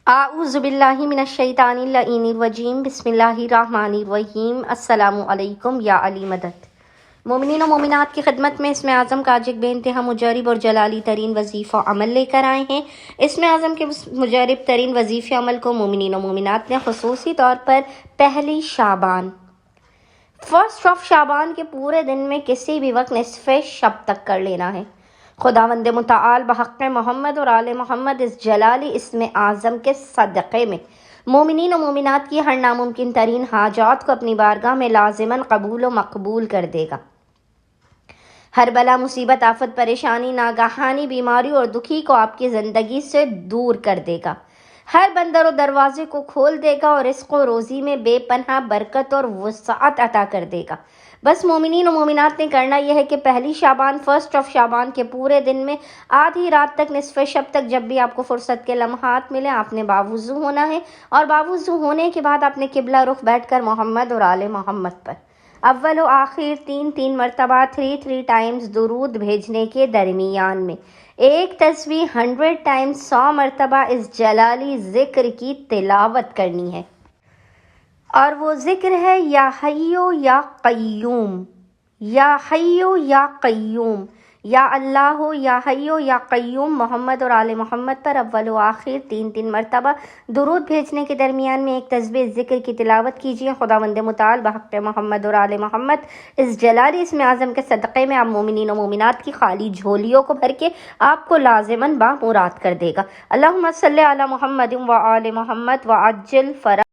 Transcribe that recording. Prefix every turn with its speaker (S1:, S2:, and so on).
S1: اعوذ باللہ من الشیطان اللعین الرجیم بسم اللہ الرحمن الرحیم السلام علیکم یا علی مدد۔ مومنین و مومنات کی خدمت میں اسم اعظم کا آج ایک بے انتہا مجرب اور جلالی ترین وظیفہ عمل لے کر آئے ہیں۔ اسم اعظم کے مجرب ترین وظیفہ عمل کو مومنین و مومنات نے خصوصی طور پر پہلی شعبان، فرسٹ آف شعبان کے پورے دن میں کسی بھی وقت نصف شب تک کر لینا ہے۔ خداوند متعال بحق محمد اور آل محمد اس جلالی اسم اعظم کے صدقے میں مومنین و مومنات کی ہر ناممکن ترین حاجات کو اپنی بارگاہ میں لازماً قبول و مقبول کر دے گا۔ ہر بلا، مصیبت، آفت، پریشانی، ناگہانی بیماری اور دکھی کو آپ کی زندگی سے دور کر دے گا۔ ہر بندر و دروازے کو کھول دے گا اور رزق و روزی میں بے پناہ برکت اور وسعت عطا کر دے گا۔ بس مومنین و مومنات نے کرنا یہ ہے کہ پہلی شعبان، فرسٹ آف شعبان کے پورے دن میں آدھی رات تک، نصف شب تک، جب بھی آپ کو فرصت کے لمحات ملے، آپ نے باوضو ہونا ہے، اور باوضو ہونے کے بعد آپ نے قبلہ رخ بیٹھ کر محمد اور آل محمد پر اول و آخر 3 مرتبہ 3 ٹائمز درود بھیجنے کے درمیان میں ایک تسبیح 100 ٹائمز 100 مرتبہ اس جلالی ذکر کی تلاوت کرنی ہے، اور وہ ذکر ہے یا حیو یا قیوم، یا حیو یا قیوم، یا اللہ یا حیو یا قیوم محمد اور آل محمد پر اول و آخر 3 مرتبہ درود بھیجنے کے درمیان میں ایک تسبیح ذکر کی تلاوت کیجیے۔ خداوند متعال بحق محمد اور آل محمد اس جلالی اسم اعظم کے صدقے میں آپ مومنین و مومنات کی خالی جھولیوں کو بھر کے آپ کو لازماً بامراد کر دے گا۔ اللہم صلی علی محمد و آل محمد وعجل فرج